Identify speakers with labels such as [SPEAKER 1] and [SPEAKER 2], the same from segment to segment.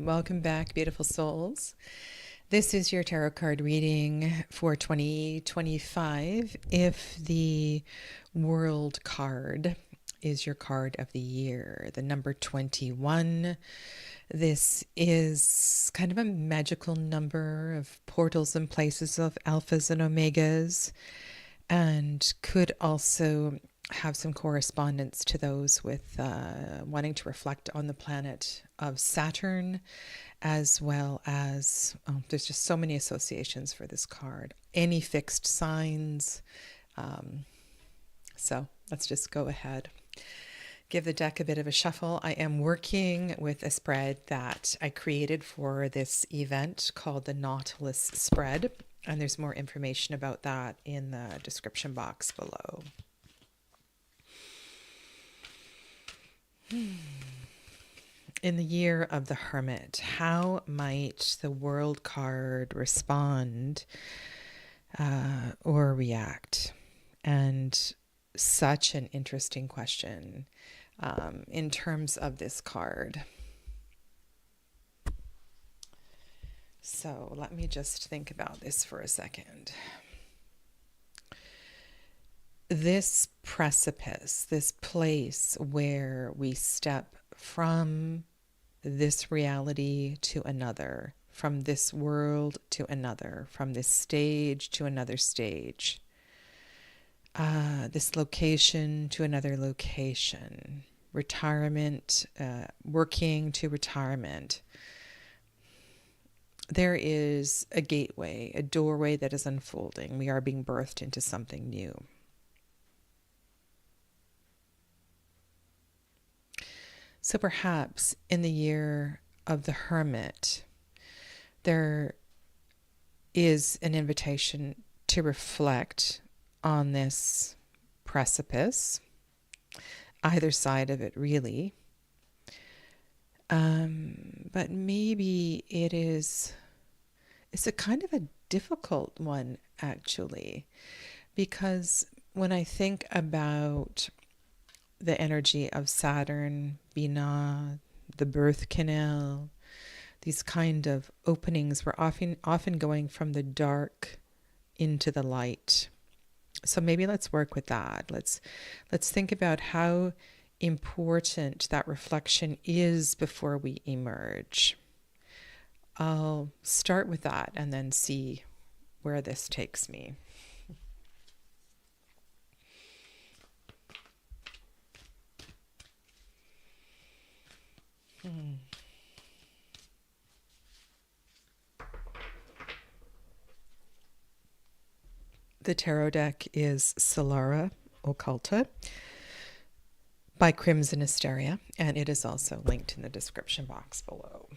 [SPEAKER 1] Welcome back, beautiful souls. This is your tarot card reading for 2025. If the World card is your card of the year, the number 21, this is kind of a magical number of portals and places of alphas and omegas, and could also have some correspondence to those with wanting to reflect on the planet of Saturn, as well as there's just so many associations for this card. Any fixed signs. So let's just go ahead. Give the deck a bit of a shuffle. I am working with a spread that I created for this event called the Nautilus Spread, and there's more information about that in the description box below. In the year of the Hermit, how might the World card respond or react? And such an interesting question in terms of this card. So let me just think about this for a second. This precipice, this place where we step from this reality to another, from this world to another, from this stage to another stage, this location to another location, retirement, working to retirement. There is a gateway, a doorway that is unfolding. We are being birthed into something new. So perhaps in the year of the Hermit, there is an invitation to reflect on this precipice, either side of it really. But maybe it's a kind of a difficult one actually, because when I think about the energy of Saturn, Binah, the birth canal, these kind of openings, we're often going from the dark into the light. So maybe let's work with that. Let's think about how important that reflection is before we emerge. I'll start with that and then see where this takes me. The tarot deck is Solara Occulta by Crimson Asteria, and it is also linked in the description box below.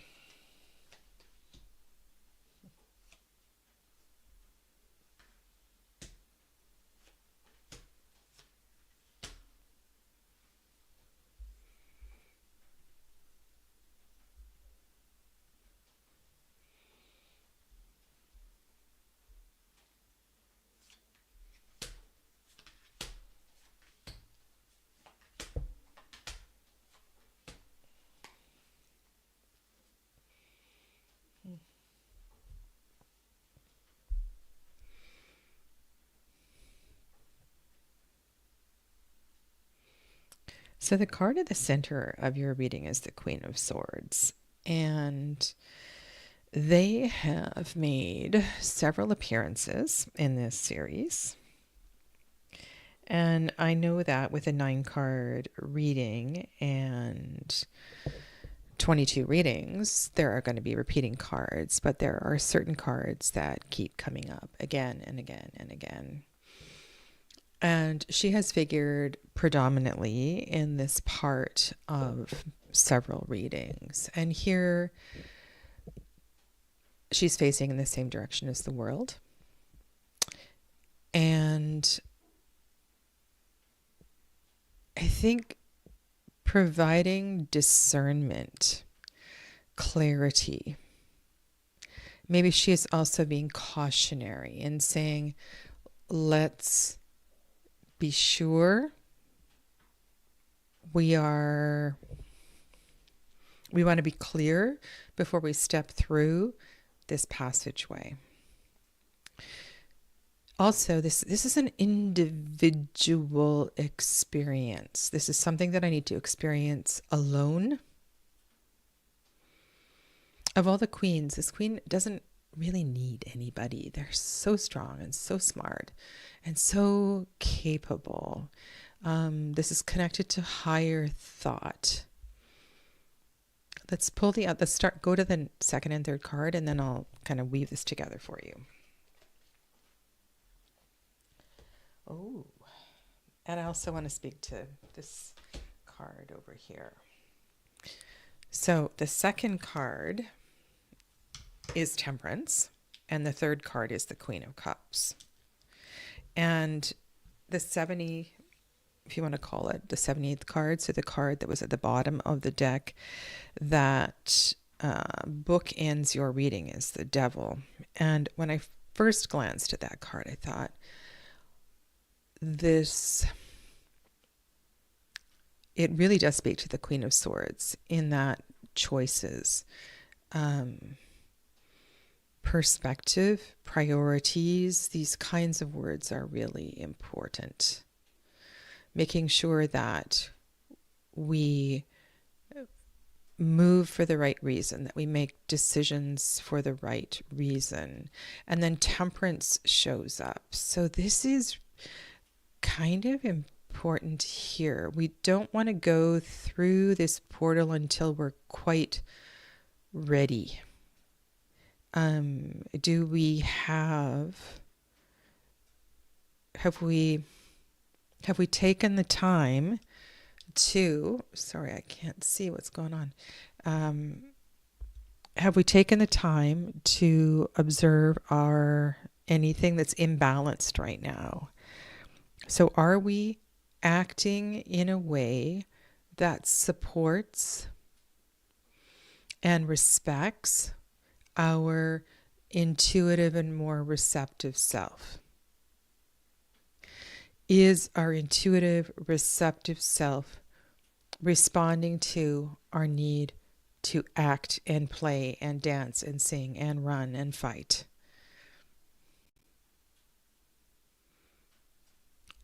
[SPEAKER 1] So the card at the center of your reading is the Queen of Swords, and they have made several appearances in this series. And I know that with a 9-card reading and 22 readings, there are going to be repeating cards, but there are certain cards that keep coming up again and again and again. And she has figured predominantly in this part of several readings. And here she's facing in the same direction as the world. And I think providing discernment, clarity. Maybe she is also being cautionary and saying, let's be sure we are We want to be clear before we step through this passageway. Also, this is an individual experience. This is something that I need to experience alone. Of all the queens, this queen doesn't really need anybody. They're so strong and so smart and so capable. This is connected to higher thought. Let's pull let's go to the second and third card, and then I'll kind of weave this together for you. Oh, and I also want to speak to this card over here. So the second card is Temperance, and the third card is the Queen of Cups. And the 70, if you want to call it, the 78th card, so the card that was at the bottom of the deck that bookends your reading is the Devil. And when I first glanced at that card, I thought, it really does speak to the Queen of Swords in that choices, perspective, priorities, these kinds of words are really important. Making sure that we move for the right reason, that we make decisions for the right reason. And then Temperance shows up. So this is kind of important here. We don't want to go through this portal until we're quite ready. Do we have we taken the time to, sorry, I can't see what's going on. Have we taken the time to observe anything that's imbalanced right now? So are we acting in a way that supports and respects our intuitive and more receptive self? Is our intuitive, receptive self responding to our need to act and play and dance and sing and run and fight?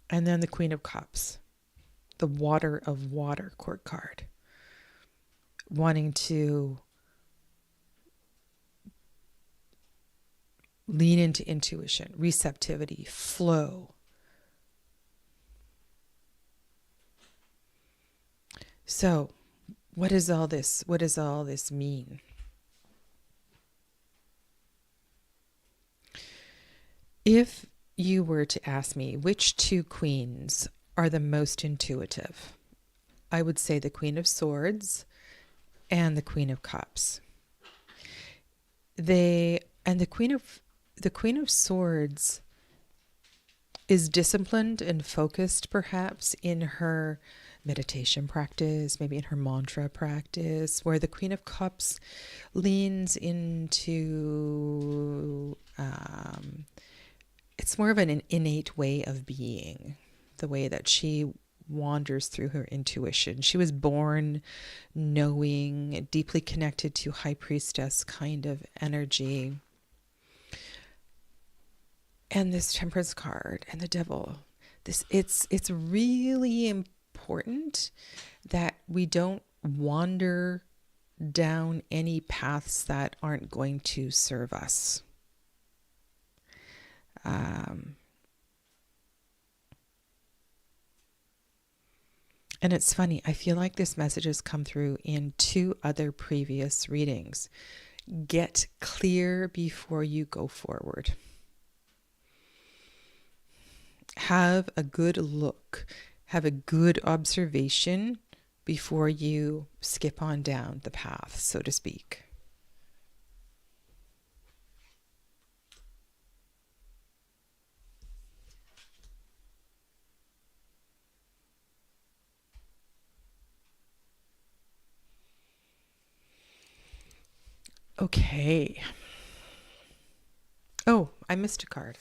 [SPEAKER 1] And then the Queen of Cups, the Water of Water court card, wanting to lean into intuition, receptivity, flow. So, what does all this mean? If you were to ask me which two queens are the most intuitive, I would say the Queen of Swords and the Queen of Cups. The Queen of Swords is disciplined and focused, perhaps, in her meditation practice, maybe in her mantra practice, where the Queen of Cups leans into, it's more of an innate way of being, the way that she wanders through her intuition. She was born knowing, deeply connected to High Priestess kind of energy. And this Temperance card and the Devil, it's really important that we don't wander down any paths that aren't going to serve us. And it's funny, I feel like this message has come through in 2 other previous readings. Get clear before you go forward. Have a good look, have a good observation before you skip on down the path, so to speak. Okay. Oh, I missed a card.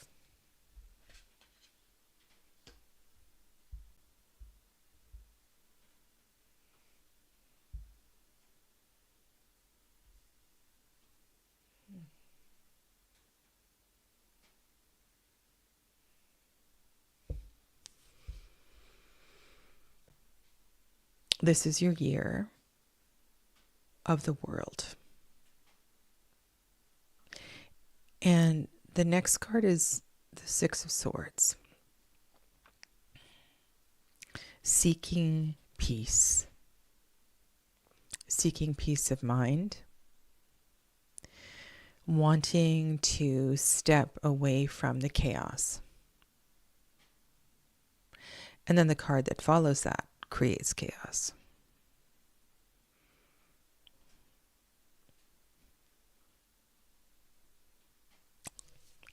[SPEAKER 1] This is your year of the world. And the next card is the Six of Swords. Seeking peace. Seeking peace of mind. Wanting to step away from the chaos. And then the card that follows that creates chaos.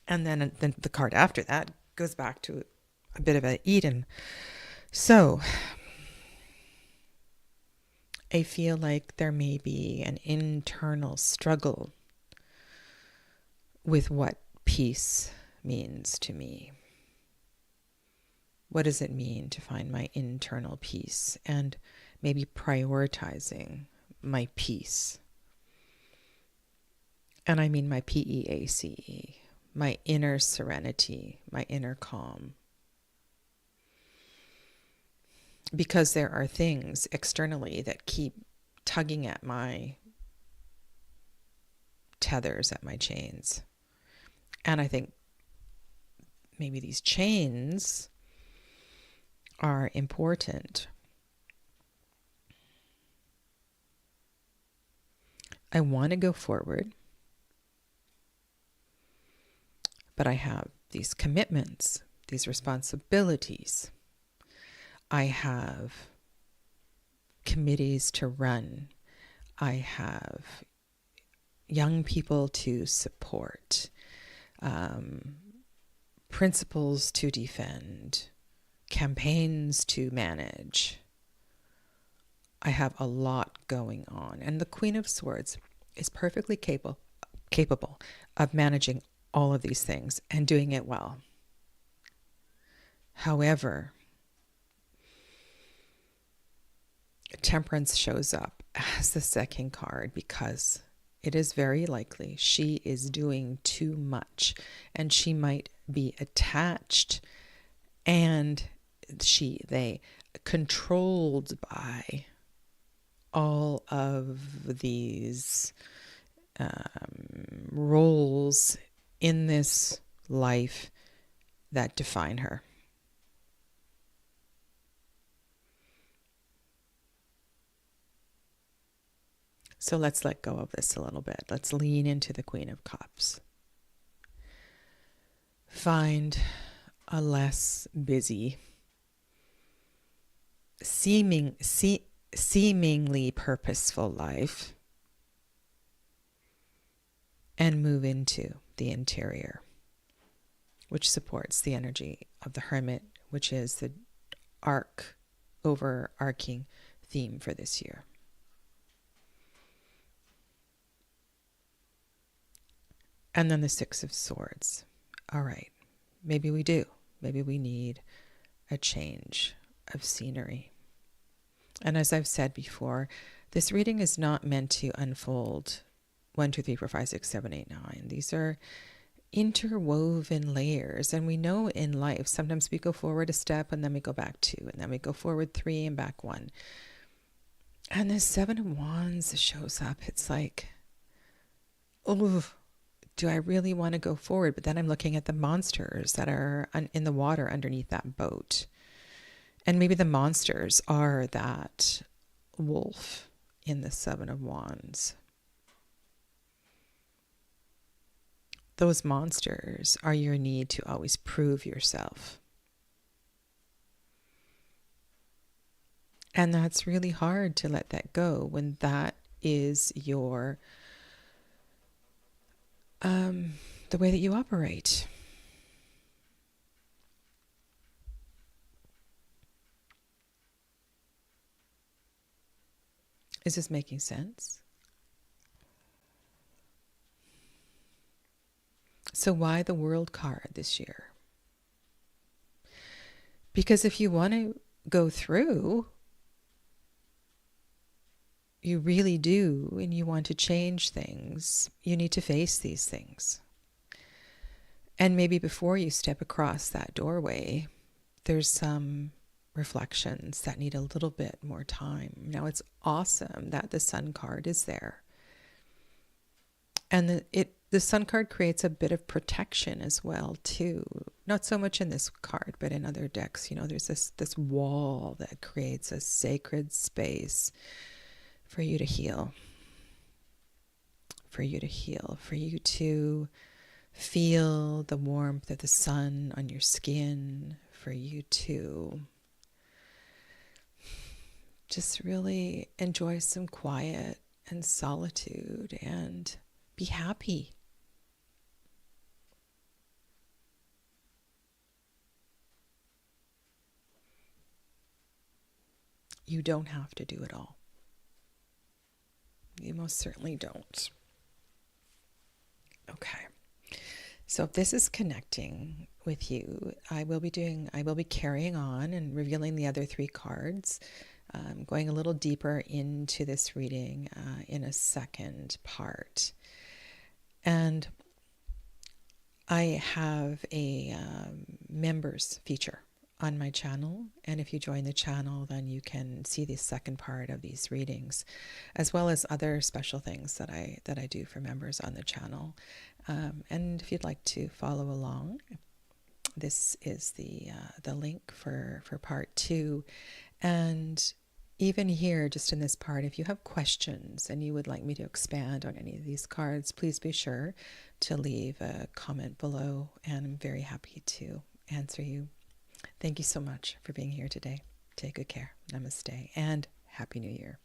[SPEAKER 1] And then the card after that goes back to a bit of an Eden. So I feel like there may be an internal struggle with what peace means to me. What does it mean to find my internal peace, and maybe prioritizing my peace? And I mean my PEACE, my inner serenity, my inner calm. Because there are things externally that keep tugging at my tethers, at my chains. And I think maybe these chains are important. I want to go forward, but I have these commitments, these responsibilities. I have committees to run. I have young people to support, principles to defend, campaigns to manage. I have a lot going on. And the Queen of Swords is perfectly capable of managing all of these things and doing it well. However, Temperance shows up as the second card because it is very likely she is doing too much, and she might be attached and they controlled by all of these roles in this life that define her. So let's let go of this a little bit. Let's lean into the Queen of Cups. Find a less busy, seemingly purposeful life, and move into the interior, which supports the energy of the Hermit, which is the overarching theme for this year. And then the Six of Swords. All right, maybe we do. Maybe we need a change of scenery. And as I've said before, this reading is not meant to unfold 1, 2, 3, 4, 5, 6, 7, 8, 9. These are interwoven layers. And we know in life, sometimes we go forward a step and then we go back 2, and then we go forward 3 and back 1. And the Seven of Wands shows up. It's like, oh, do I really want to go forward? But then I'm looking at the monsters that are in the water underneath that boat. And maybe the monsters are that wolf in the Seven of Wands. Those monsters are your need to always prove yourself. And that's really hard to let that go when that is your the way that you operate. Is this making sense? So why the World card this year? Because if you want to go through, you really do, and you want to change things, you need to face these things. And maybe before you step across that doorway, there's some reflections that need a little bit more time. Now, it's awesome that the Sun card is there. And the Sun card creates a bit of protection as well, too. Not so much in this card, but in other decks. There's this wall that creates a sacred space for you to heal. For you to heal. For you to feel the warmth of the sun on your skin. For you to just really enjoy some quiet and solitude and be happy. You don't have to do it all. You most certainly don't. Okay. So if this is connecting with you, I will be carrying on and revealing the other 3 cards, going a little deeper into this reading in a second part. And I have a members feature on my channel, and if you join the channel, then you can see the second part of these readings, as well as other special things that I do for members on the channel. And if you'd like to follow along, this is the link for part 2. And even here, just in this part, if you have questions and you would like me to expand on any of these cards, please be sure to leave a comment below, and I'm very happy to answer you. Thank you so much for being here today. Take good care. Namaste and Happy New Year.